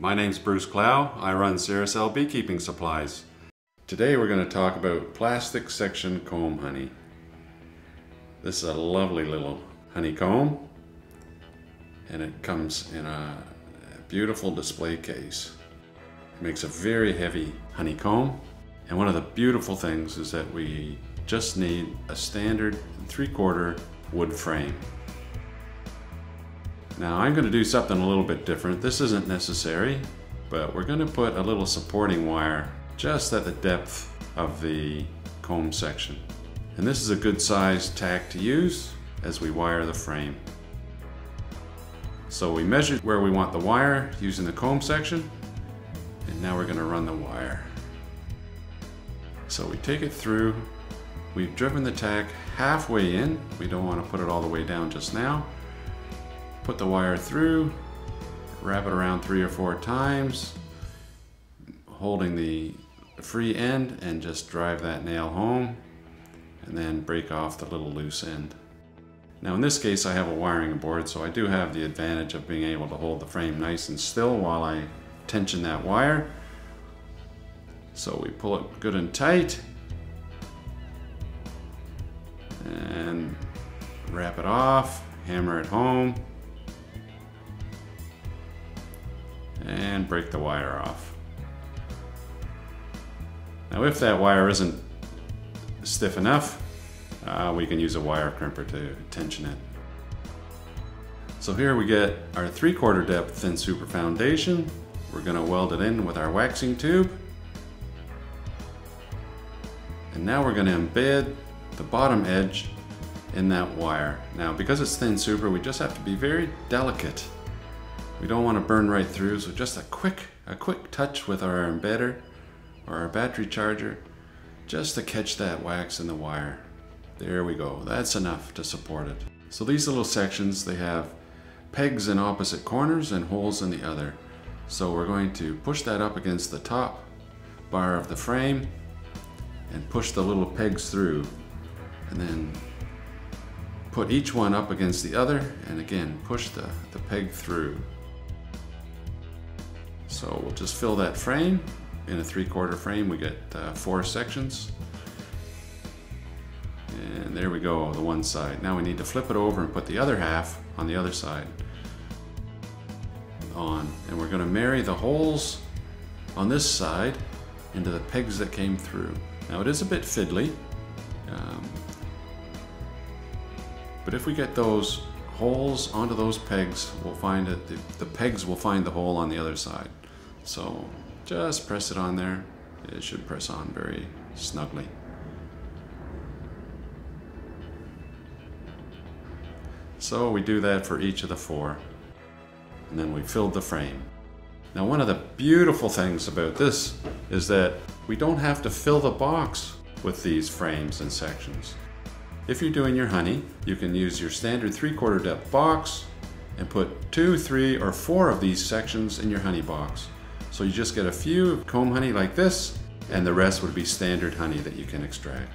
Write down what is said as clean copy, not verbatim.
My name's Bruce Clow. I run Ceracell Beekeeping Supplies. Today we're going to talk about plastic section comb honey. This is a lovely little honeycomb, and it comes in a beautiful display case. It makes a very heavy honeycomb, and one of the beautiful things is that we just need a standard 3/4 wood frame. Now I'm going to do something a little bit different. This isn't necessary, but we're going to put a little supporting wire just at the depth of the comb section. And this is a good size tack to use as we wire the frame. So we measured where we want the wire using the comb section, and now we're going to run the wire. So we take it through. We've driven the tack halfway in. We don't want to put it all the way down just now. Put the wire through, wrap it around 3 or 4 times, holding the free end, and just drive that nail home, and then break off the little loose end. Now in this case I have a wiring board, so I do have the advantage of being able to hold the frame nice and still while I tension that wire. So we pull it good and tight and wrap it off, hammer it home, and break the wire off. Now if that wire isn't stiff enough, we can use a wire crimper to tension it. So here we get our 3/4 depth thin super foundation. We're going to weld it in with our waxing tube. And now we're going to embed the bottom edge in that wire. Now because it's thin super, we just have to be very delicate. We don't want to burn right through, so just a quick touch with our embedder or our battery charger just to catch that wax in the wire. There we go. That's enough to support it. So these little sections, they have pegs in opposite corners and holes in the other. So we're going to push that up against the top bar of the frame and push the little pegs through, and then put each one up against the other, and again push the peg through. So we'll just fill that frame. In a 3/4 frame we get 4 sections. And there we go, the one side. Now we need to flip it over and put the other half on the other side on. And we're going to marry the holes on this side into the pegs that came through. Now it is a bit fiddly, but if we get those holes onto those pegs, we'll find that the pegs will find the hole on the other side. So just press it on there. It should press on very snugly. So we do that for each of the 4. And then we filled the frame. Now one of the beautiful things about this is that we don't have to fill the box with these frames and sections. If you're doing your honey, you can use your standard 3/4 depth box and put 2, 3, or 4 of these sections in your honey box. So you just get a few comb honey like this, and the rest would be standard honey that you can extract.